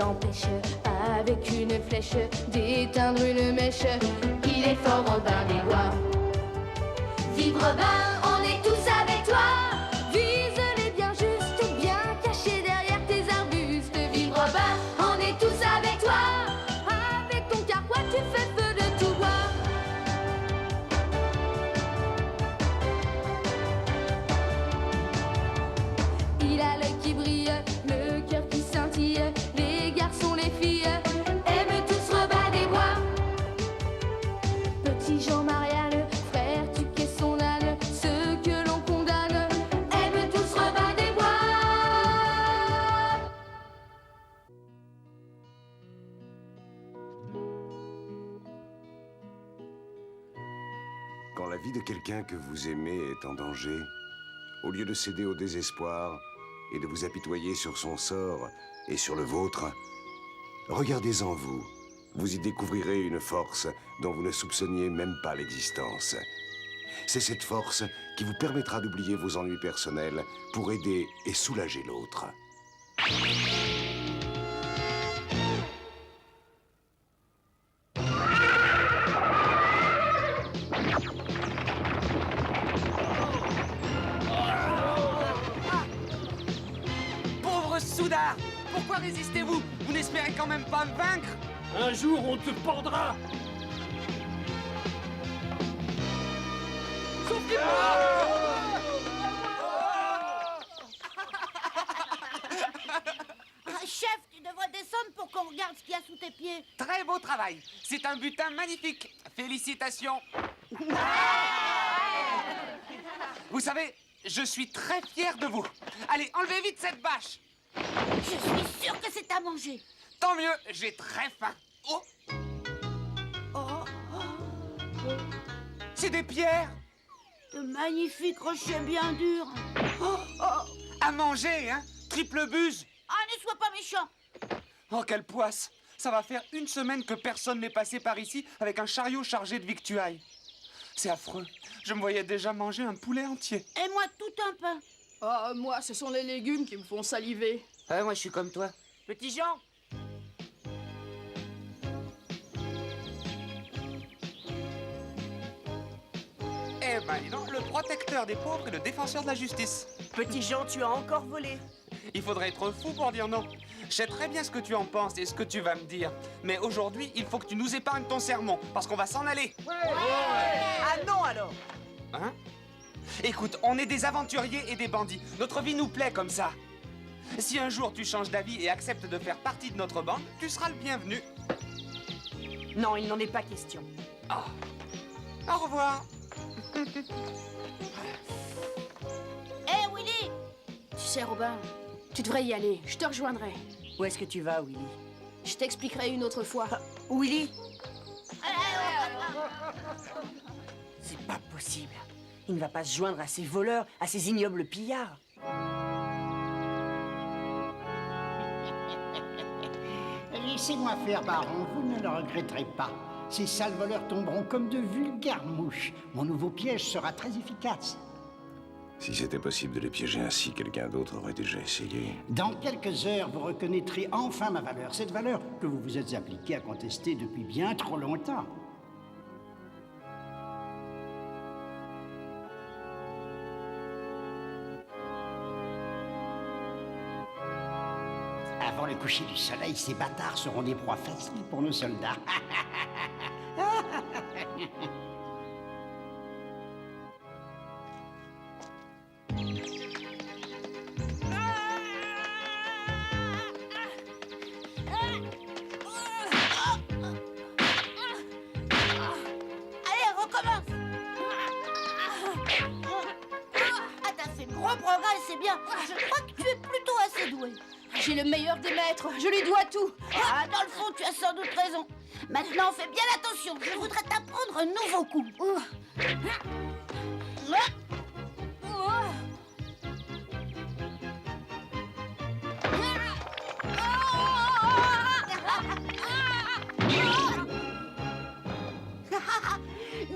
l'empêche, avec une flèche, d'éteindre une mèche. Il est fort Robin des Bois. Vive Robin, on est tous avec toi. Vise-les bien juste, bien cachés derrière tes arbustes. Vive Robin, on est tous avec toi. Avec ton carquois, tu fais feu de tout bois. Il a l'œil qui brille, le cœur qui scintille. Les garçons, les filles aiment tous Robin des Bois. Petit Jean-Marianne, frère, tu qu'es son âne. Ceux que l'on condamne aiment tous Robin des Bois. Quand la vie de quelqu'un que vous aimez est en danger, au lieu de céder au désespoir et de vous apitoyer sur son sort et sur le vôtre, regardez en vous. Vous y découvrirez une force dont vous ne soupçonniez même pas l'existence. C'est cette force qui vous permettra d'oublier vos ennuis personnels pour aider et soulager l'autre. Pauvre Soudard! Pourquoi résistez-vous? Vous n'espérez quand même pas me vaincre? Un jour, on te pendra. Chef, tu devrais descendre pour qu'on regarde ce qu'il y a sous tes pieds. Très beau travail. C'est un butin magnifique. Félicitations. Vous savez, je suis très fier de vous. Allez, enlevez vite cette bâche. Je suis sûre que c'est à manger. Tant mieux, j'ai très faim. Oh, Oh, c'est des pierres. de magnifiques rochers bien durs. À manger, hein? Triple buse. Ah, ne sois pas méchant. Oh, quelle poisse. Ça va faire une semaine que personne n'est passé par ici avec un chariot chargé de victuailles. C'est affreux. Je me voyais déjà manger un poulet entier. Et moi, tout un pain. Ah, moi, ce sont les légumes qui me font saliver. Ouais, moi, je suis comme toi. Petit Jean. Eh ben, dis donc, le protecteur des pauvres et le défenseur de la justice. Petit Jean, tu as encore volé. Il faudrait être fou pour dire non. Je sais très bien ce que tu en penses et ce que tu vas me dire. Mais aujourd'hui, il faut que tu nous épargnes ton sermon, parce qu'on va s'en aller. Ah non alors. Hein? Écoute, on est des aventuriers et des bandits. Notre vie nous plaît comme ça. Si un jour tu changes d'avis et acceptes de faire partie de notre bande, tu seras le bienvenu. Non, il n'en est pas question. Ah. Au revoir. Hé, Willy! Tu sais, Robin, tu devrais y aller. Je te rejoindrai. Où est-ce que tu vas, Willy? Je t'expliquerai une autre fois. Willy? C'est pas possible. Il ne va pas se joindre à ces voleurs, à ces ignobles pillards. Laissez-moi faire, baron, vous ne le regretterez pas. Ces sales voleurs tomberont comme de vulgaires mouches. Mon nouveau piège sera très efficace. Si c'était possible de les piéger ainsi, quelqu'un d'autre aurait déjà essayé. Dans quelques heures, vous reconnaîtrez enfin ma valeur. Cette valeur que vous vous êtes appliqué à contester depuis bien trop longtemps. Avant le coucher du soleil, ces bâtards seront des proies faciles pour nos soldats. Allez, recommence. Ah, t'as fait gros progrès, c'est bien. Je crois que tu es plutôt assez doué. J'ai le meilleur des maîtres. Je lui dois tout. Ah, dans le fond, tu as sans doute raison. Maintenant, fais bien attention. Je voudrais t'apprendre un nouveau coup.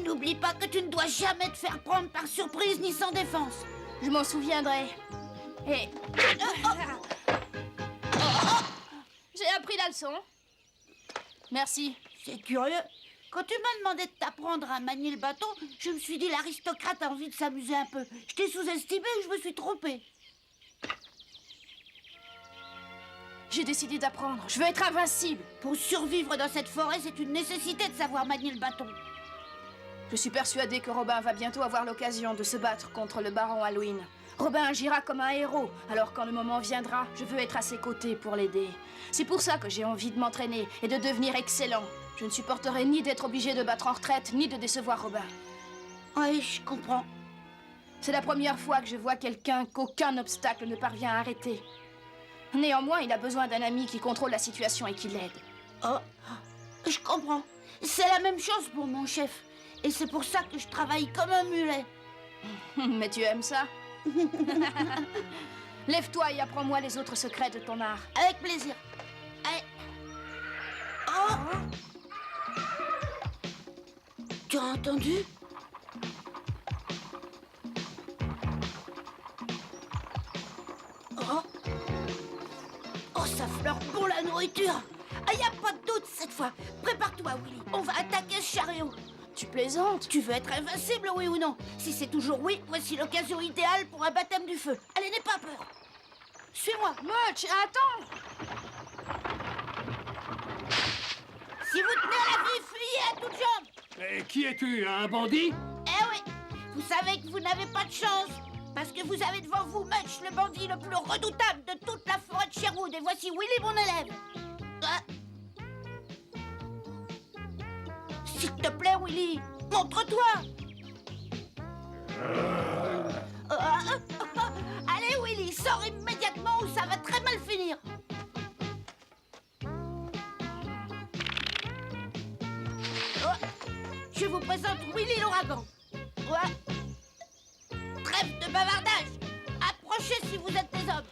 N'oublie pas que tu ne dois jamais te faire prendre par surprise ni sans défense. Je m'en souviendrai. Et... J'ai appris la leçon. Merci. C'est curieux. Quand tu m'as demandé de t'apprendre à manier le bâton, je me suis dit l'aristocrate a envie de s'amuser un peu. Je t'ai sous-estimé ou je me suis trompée? J'ai décidé d'apprendre. Je veux être invincible. Pour survivre dans cette forêt, c'est une nécessité de savoir manier le bâton. Je suis persuadée que Robin va bientôt avoir l'occasion de se battre contre le baron Halloween. Robin agira comme un héros, alors quand le moment viendra, je veux être à ses côtés pour l'aider. C'est pour ça que j'ai envie de m'entraîner et de devenir excellent. Je ne supporterai ni d'être obligé de battre en retraite, ni de décevoir Robin. Oui, je comprends. C'est la première fois que je vois quelqu'un qu'aucun obstacle ne parvient à arrêter. Néanmoins, il a besoin d'un ami qui contrôle la situation et qui l'aide. Oh, je comprends. C'est la même chose pour mon chef. Et c'est pour ça que je travaille comme un mulet. Mais tu aimes ça? Lève-toi et apprends-moi les autres secrets de ton art. Avec plaisir. Allez. Oh! Tu as entendu? Oh! Oh, ça fleure bon la nourriture. Ah, y a pas de doute cette fois. Prépare-toi, Willy. On va attaquer ce chariot. Tu plaisantes? Tu veux être invincible, oui ou non? Si c'est toujours oui, voici l'occasion idéale pour un baptême du feu. Allez, n'aie pas peur. Suis-moi. Much, attends! Si vous tenez à la vie, fuyez à toutes jambes. Et qui es-tu, un bandit? Eh oui, vous savez que vous n'avez pas de chance. Parce que vous avez devant vous Much, le bandit le plus redoutable de toute la forêt de Sherwood. Et voici Willy, mon élève. Ah. S'il te plaît, Willy, montre-toi. Allez, Willy, sors immédiatement ou ça va très mal finir. Oh, je vous présente Willy l'ouragan. Ouais. Trêve de bavardage. Approchez si vous êtes des hommes.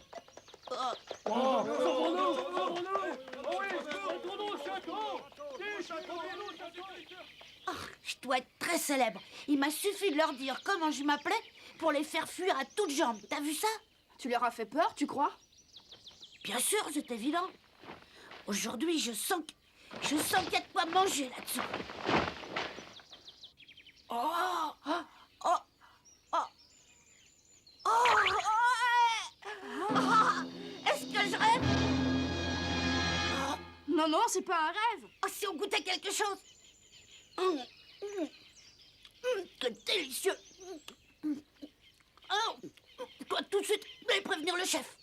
Oh. Oh, sauvons-nous! Sauvons-nous! Oh oui, retournons au château! Oh, je dois être très célèbre. Il m'a suffi de leur dire comment je m'appelais pour les faire fuir à toutes jambes. T'as vu ça? Tu leur as fait peur, tu crois? Bien sûr, c'est évident. Aujourd'hui, je sens qu'il y a de quoi manger là-dessous. Oh! Oh! Oh! Oh! Oh! Oh! Est-ce que je rêve? Oh! Non, non, c'est pas un rêve. Oh, si on goûtait quelque chose. Que délicieux. Oh, je dois tout de suite aller prévenir le chef.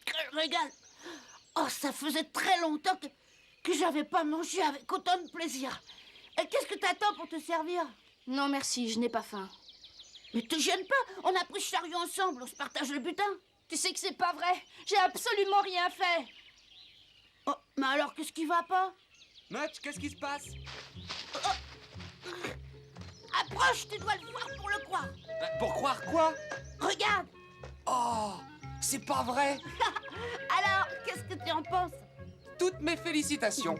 Quel régal. Oh, ça faisait très longtemps que j'avais pas mangé avec autant de plaisir. Et qu'est-ce que t'attends pour te servir? Non, merci, je n'ai pas faim. Mais te gêne pas, on a pris ce chariot ensemble, on se partage le butin. Tu sais que c'est pas vrai. J'ai absolument rien fait. Oh, mais alors qu'est-ce qui va pas? Much, qu'est-ce qui se passe? Approche, tu dois le voir pour le croire. Pour croire quoi? Regarde. Oh, c'est pas vrai! Alors, qu'est-ce que tu en penses? Toutes mes félicitations.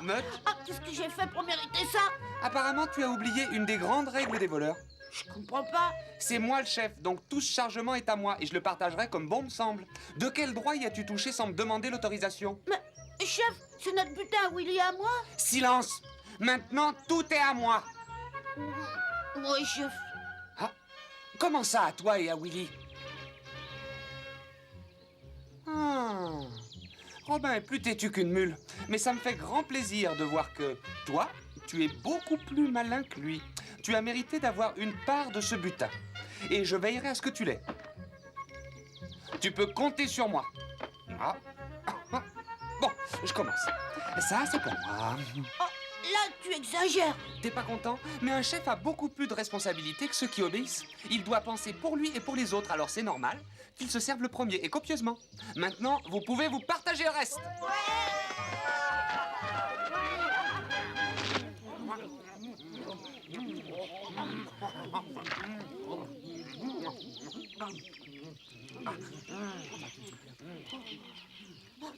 Much, Qu'est-ce que j'ai fait pour mériter ça? apparemment tu as oublié une des grandes règles des voleurs. Je comprends pas. C'est moi le chef, donc tout ce chargement est à moi et je le partagerai comme bon me semble. De quel droit y as-tu touché sans me demander l'autorisation? Mais, chef, c'est notre butin, Willy, à moi? Silence! Maintenant, tout est à moi! Oui, chef. Ah, comment ça, à toi et à Willy? Ah, Robin est plus têtu qu'une mule, mais ça me fait grand plaisir de voir que, toi, tu es beaucoup plus malin que lui. Tu as mérité d'avoir une part de ce butin. Et je veillerai à ce que tu l'aies. Tu peux compter sur moi. Ah. Bon, je commence. Ça, c'est pour moi. Oh, là, tu exagères. T'es pas content? Mais un chef a beaucoup plus de responsabilités que ceux qui obéissent. Il doit penser pour lui et pour les autres, alors c'est normal qu'il se serve le premier et copieusement. Maintenant, vous pouvez vous partager le reste.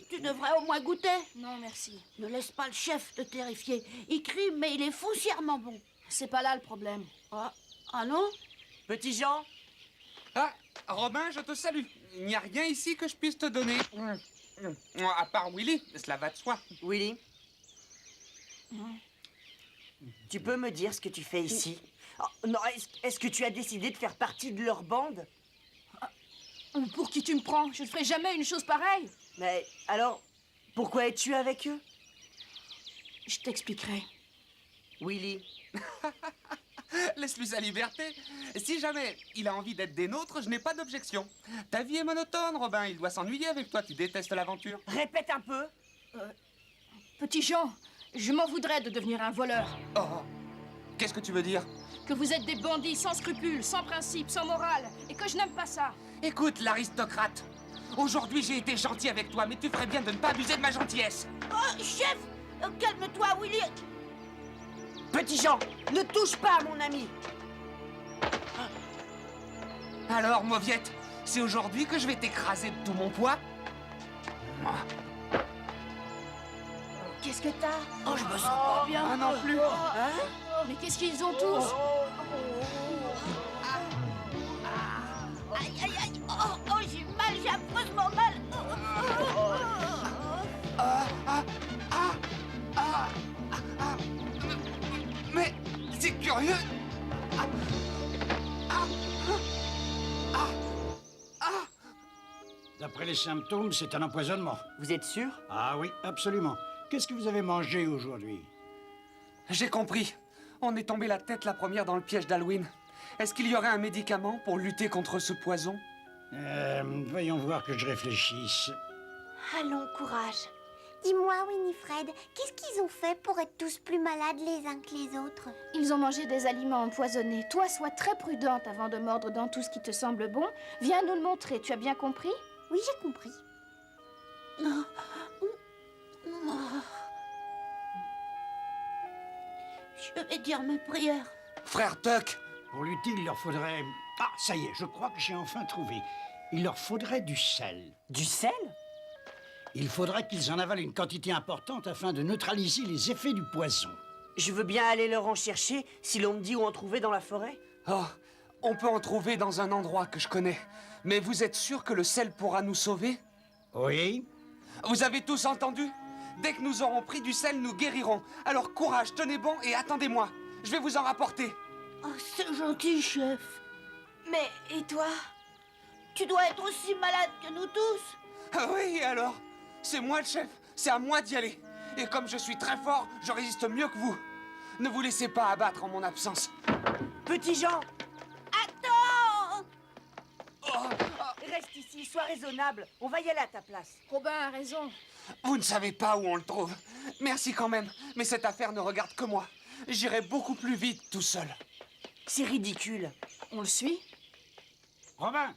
Tu devrais au moins goûter. Non, merci. Ne laisse pas le chef te terrifier. Il crie, mais il est foncièrement bon. C'est pas là le problème. Ah non? Petit Jean, Ah, Robin, je te salue. Il n'y a rien ici que je puisse te donner. À part Willy, cela va de soi. Willy, tu peux me dire ce que tu fais ici? Oh, non, est-ce que tu as décidé de faire partie de leur bande? Pour qui tu me prends? Je ne ferai jamais une chose pareille. Mais alors, pourquoi es-tu avec eux? Je t'expliquerai. Willy, Laisse-lui sa liberté. Si jamais il a envie d'être des nôtres, je n'ai pas d'objection. Ta vie est monotone, Robin. Il doit s'ennuyer avec toi. Tu détestes l'aventure. répète un peu. Petit Jean, je m'en voudrais de devenir un voleur. Oh, qu'est-ce que tu veux dire? Que vous êtes des bandits sans scrupules, sans principes, sans morale, et que je n'aime pas ça. Écoute, l'aristocrate. Aujourd'hui, j'ai été gentil avec toi, mais tu ferais bien de ne pas abuser de ma gentillesse. Oh, chef, calme-toi, Willy. Petit Jean, ne touche pas à mon ami. Alors, Mauviette, c'est aujourd'hui que je vais t'écraser de tout mon poids? Qu'est-ce que t'as? Oh, je me sens pas bien. Ah non plus. Hein? Mais qu'est-ce qu'ils ont tous? Aïe, aïe, aïe. Oh, j'ai mal, j'ai affreusement mal. Mais c'est curieux. D'après les symptômes, c'est un empoisonnement. Vous êtes sûr? Ah oui, absolument. Qu'est-ce que vous avez mangé aujourd'hui? J'ai compris. On est tombé la tête la première dans le piège d'Halloween. Est-ce qu'il y aurait un médicament pour lutter contre ce poison? Voyons voir que je réfléchisse. Allons, courage. Dis-moi, Winifred, qu'est-ce qu'ils ont fait pour être tous plus malades les uns que les autres? Ils ont mangé des aliments empoisonnés. Toi, sois très prudente avant de mordre dans tout ce qui te semble bon. Viens nous le montrer, tu as bien compris? Oui, j'ai compris. Je vais dire ma prière. Frère Tuck, Pour lutter, il leur faudrait... Ah, ça y est, je crois que j'ai enfin trouvé. Il leur faudrait du sel. Du sel? Il faudrait qu'ils en avalent une quantité importante afin de neutraliser les effets du poison. Je veux bien aller leur en chercher si l'on me dit où en trouver dans la forêt. oh, on peut en trouver dans un endroit que je connais. Mais vous êtes sûr que le sel pourra nous sauver? Oui? Vous avez tous entendu? Dès que nous aurons pris du sel, nous guérirons. Alors courage, tenez bon et attendez-moi. Je vais vous en rapporter. Oh, c'est gentil, chef. Mais, et toi? Tu dois être aussi malade que nous tous. Ah oui, alors? C'est moi le chef. C'est à moi d'y aller. Et comme je suis très fort, je résiste mieux que vous. Ne vous laissez pas abattre en mon absence. Petit Jean, Attends! reste ici, sois raisonnable. On va y aller à ta place. Robin a raison. Vous ne savez pas où on le trouve. Merci quand même, mais cette affaire ne regarde que moi. J'irai beaucoup plus vite tout seul. C'est ridicule. On le suit? Robin!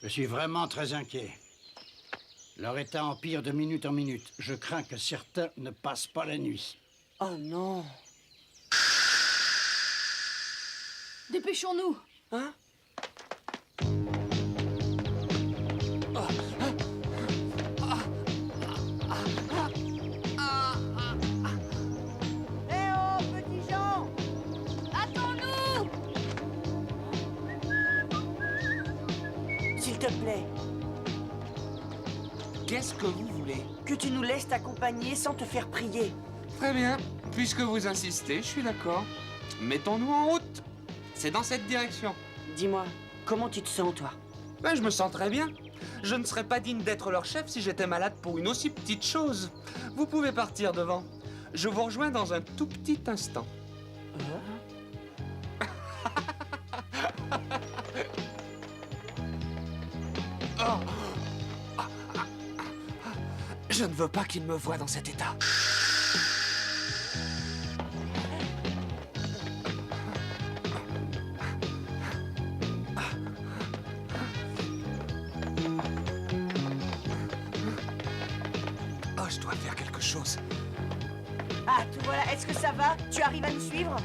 Je suis vraiment très inquiet. Leur état empire de minute en minute. Je crains que certains ne passent pas la nuit. Oh non. Dépêchons-nous. Hein? Eh oh, petit Jean! Attends-nous! S'il te plaît, Qu'est-ce que vous voulez? que tu nous laisses t'accompagner sans te faire prier. Très bien. Puisque vous insistez, je suis d'accord. Mettons-nous en route. C'est dans cette direction. Dis-moi, comment tu te sens, toi? Ben, je me sens très bien. Je ne serais pas digne d'être leur chef si j'étais malade pour une aussi petite chose. Vous pouvez partir devant. Je vous rejoins dans un tout petit instant. Oh. Je ne veux pas qu'ils me voient dans cet état. Oh, je dois faire quelque chose. Ah, te voilà, est-ce que ça va? Tu arrives à nous suivre?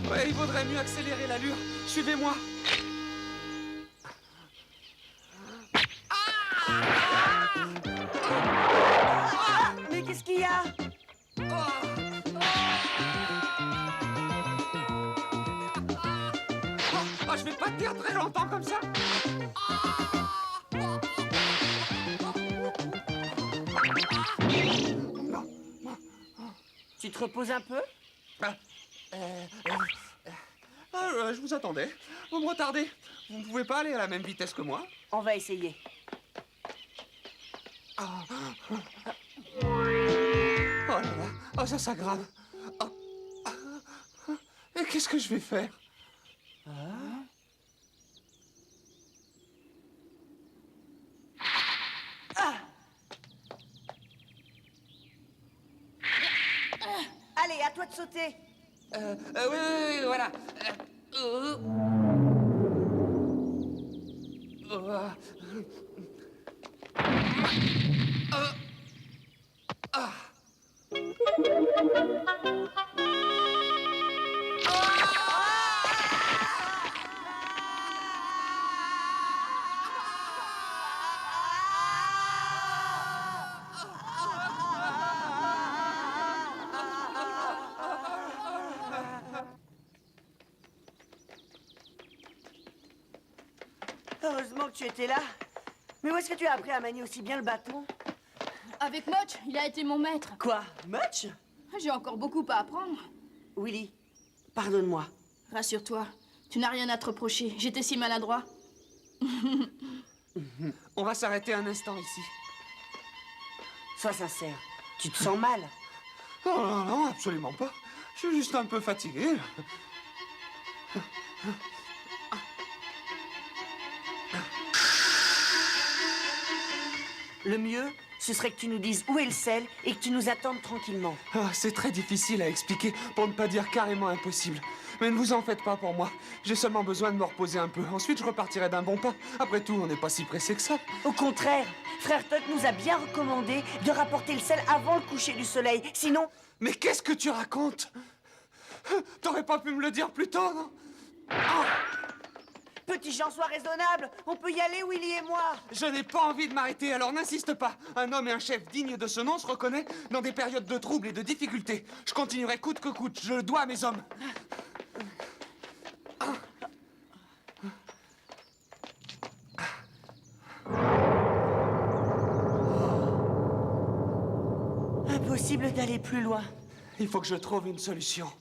Ouais, il vaudrait mieux accélérer l'allure. Suivez-moi. Mais qu'est-ce qu'il y a? pas tenir très longtemps comme ça. Tu te reposes un peu? Je vous attendais. Vous me retardez. Vous ne pouvez pas aller à la même vitesse que moi. On va essayer. Oh là là, oh, ça s'aggrave. Et qu'est-ce que je vais faire? Allez, à toi de sauter. Oui, voilà. Heureusement que tu étais là. Mais où est-ce que tu as appris à manier aussi bien le bâton? Avec Motch, il a été mon maître. Quoi? Much? J'ai encore beaucoup à apprendre. Willy, pardonne-moi. Rassure-toi, tu n'as rien à te reprocher. J'étais si maladroit. On va s'arrêter un instant ici. Sois sincère, tu te sens mal? Oh non, non, absolument pas. Je suis juste un peu fatigué. Le mieux, ce serait que tu nous dises où est le sel et que tu nous attendes tranquillement. Ah, c'est très difficile à expliquer, pour ne pas dire carrément impossible. Mais ne vous en faites pas pour moi. J'ai seulement besoin de me reposer un peu. Ensuite, je repartirai d'un bon pas. Après tout, on n'est pas si pressé que ça. Au contraire, frère Tuck nous a bien recommandé de rapporter le sel avant le coucher du soleil. Sinon... Mais qu'est-ce que tu racontes? T'aurais pas pu me le dire plus tôt, non? Petit Jean, sois raisonnable. On peut y aller, Willy et moi. Je n'ai pas envie de m'arrêter, alors n'insiste pas. Un homme et un chef digne de ce nom se reconnaît dans des périodes de troubles et de difficultés. Je continuerai coûte que coûte. Je le dois à mes hommes. Impossible d'aller plus loin. Il faut que je trouve une solution.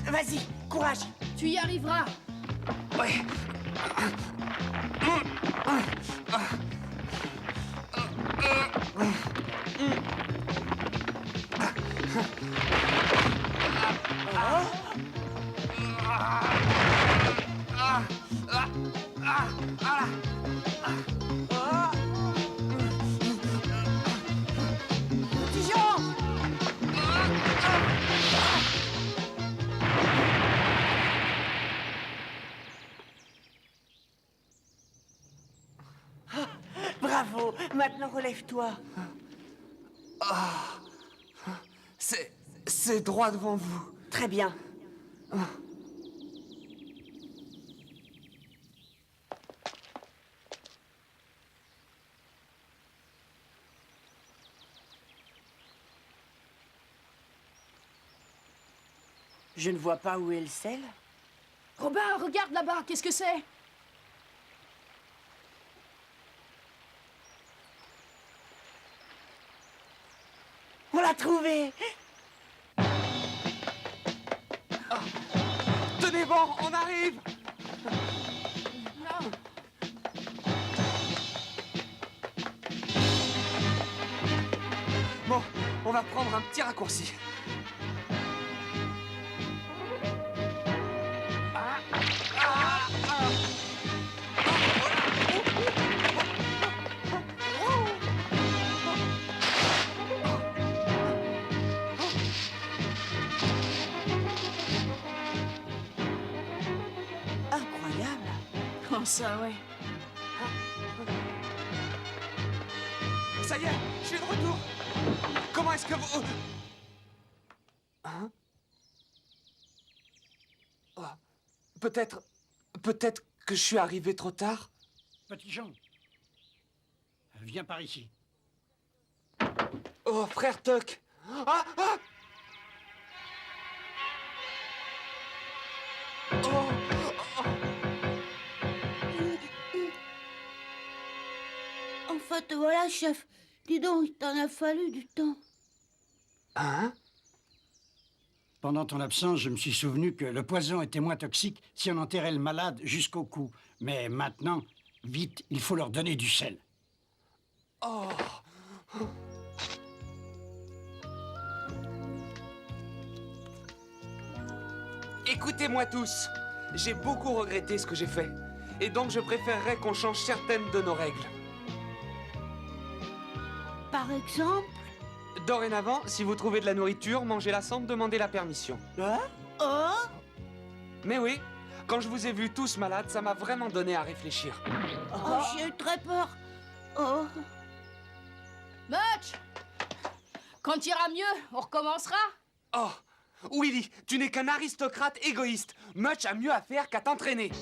Vas-y, courage. Tu y arriveras. Ouais. Petit Jean. Bravo. Maintenant, relève-toi. C'est droit devant vous. Très bien. Je ne vois pas où est le sel. Robin, regarde là-bas, qu'est-ce que c'est? On l'a trouvé. Tenez bon, on arrive. Non. Bon, on va prendre un petit raccourci. Incroyable. Oh, ça, ouais. Ça y est, je suis de retour. Comment est-ce que vous... Hein? Oh, peut-être que je suis arrivé trop tard. Petit Jean, viens par ici. Oh, frère Tuck, Ah, ah. Oh, oh. Enfin, te voilà, chef. Dis donc, il t'en a fallu du temps. Hein? Pendant ton absence, je me suis souvenu que le poison était moins toxique si on enterrait le malade jusqu'au cou. Mais maintenant, vite, il faut leur donner du sel. Oh. Écoutez-moi tous, j'ai beaucoup regretté ce que j'ai fait. Et donc je préférerais qu'on change certaines de nos règles. Par exemple? Dorénavant, si vous trouvez de la nourriture, mangez-la sans me demander la permission. Hein? Oh? Mais oui, quand je vous ai vus tous malades, ça m'a vraiment donné à réfléchir. Oh, j'ai eu très peur. Oh. Mutch! Quand il ira mieux, on recommencera. Oh, Willy, tu n'es qu'un aristocrate égoïste. Much a mieux à faire qu'à t'entraîner.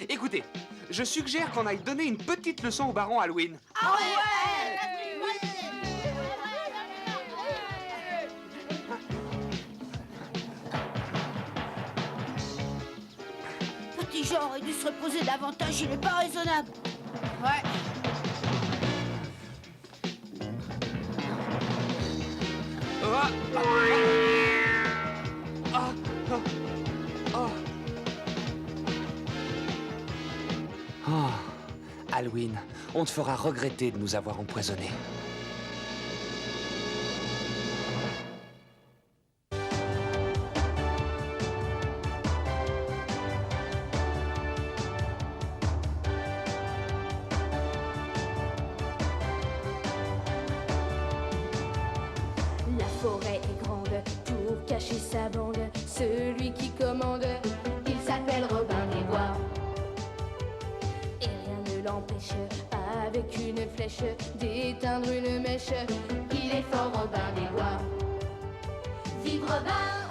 Écoutez, je suggère qu'on aille donner une petite leçon au baron Halloween. Ah ouais! Petit genre aurait dû se reposer davantage, il n'est pas raisonnable. Ouais. Ah, ah, ah, ah, ah. Oh, Halloween, on te fera regretter de nous avoir empoisonnés. La forêt est grande pour cacher sa bande. Celui qui commande, il s'appelle Robin des Bois. Et rien ne l'empêche, avec une flèche, d'éteindre une mèche. Il est fort Robin des Bois. Vive Robin!